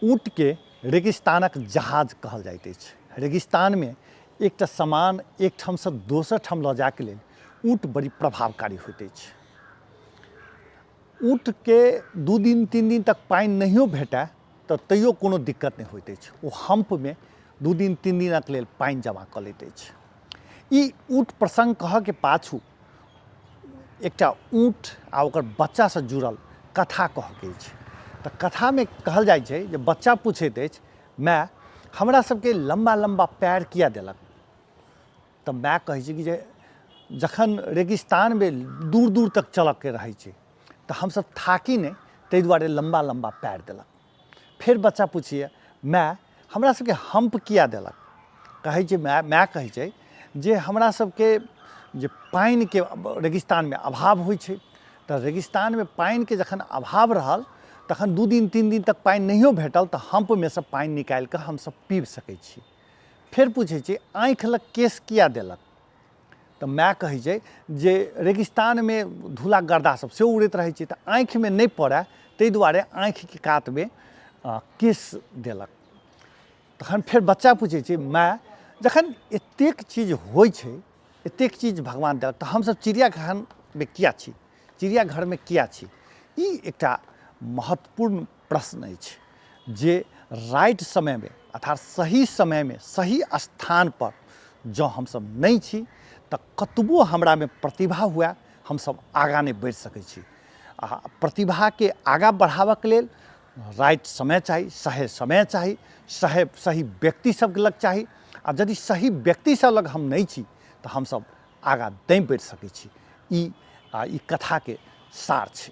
ऊँट के रेगिस्तानक जहाज कहल जाइत अछि। रेगिस्तान में एकटा सामान एक ठाम से दोसर ठाम लऽ जाके लेल ऊँट बड़ी प्रभावकारी होइत अछि। ऊँट के 2 दिन 3 दिन तक पानि नहियो भेटै तऽ तैयो कोनो दिक्कत नहीं होइत अछि। ओ हम्प में 2 दिन 3 दिनक लेल पानि जमा कऽ लैत अछि। ई ऊँट प्रसंग कहऽ के पाछू एकटा ऊँट आ ओकर बच्चा से जुड़ल कथा कहऽ के अछि। तऽ कथा में कहल जाइ छै जे बच्चा पूछैत अछि, माय हमरा सबके लम्बा लम्बा पैर किया देलक? तऽ माय कहै छै कि जे जखन रेगिस्तान में दूर दूर तक चलऽ के रहै छै तऽ हमसब थाकी नहीं, ताहि दुआरे लम्बा लम्बा पैर देलक। फिर बच्चा पूछिए, माय हमरा सबके हम्प किया देलक? कहै छै माय कहै छै जे हमरा सबके जे पानि के रेगिस्तान में अभाव होइ छै, तऽ रेगिस्तान में पानि के जखन अभाव रहल तखन 2 दिन 3 दिन तक पानि नहियो भेटल तऽ हम्प में से पानि निकालि कऽ हमसब पीब सकै छी। फिर पूछै छै आँखि लग केश किया देलक? तऽ माय कहै छै जे रेगिस्तान में धूला गर्दा सब सेहो उड़ैत रहै छै, तऽ आँखि में नहीं पड़ै ताहि दुआरे आँखि के कात में केश देलक। तखन फेर बच्चा पूछै छै, माय जखन एतेक चीज होइ छै, एतेक चीज भगवान देलक, तऽ हमसब चिड़ियाघर में किया छी, चिड़ियाघर में किया छी? ई एकटा महत्वपूर्ण प्रश्न अछि जे राइट समय में अर्थात सही समय में सही स्थान पर जँ हमसब नहीं छी तऽ कतबो हमरा में प्रतिभा हुए हमसब आगाँ नहीं बढ़ि सकै छी। प्रतिभा के आगाँ बढ़ाबऽ के लेल राइट समय चाही, सही समय चाही, सही व्यक्ति सब लग चाही। आ यदि सही व्यक्ति सब लग हम नहीं छी तऽ हमसब आगाँ नहीं बढ़ि सकै छी। ई कथा के सार छै।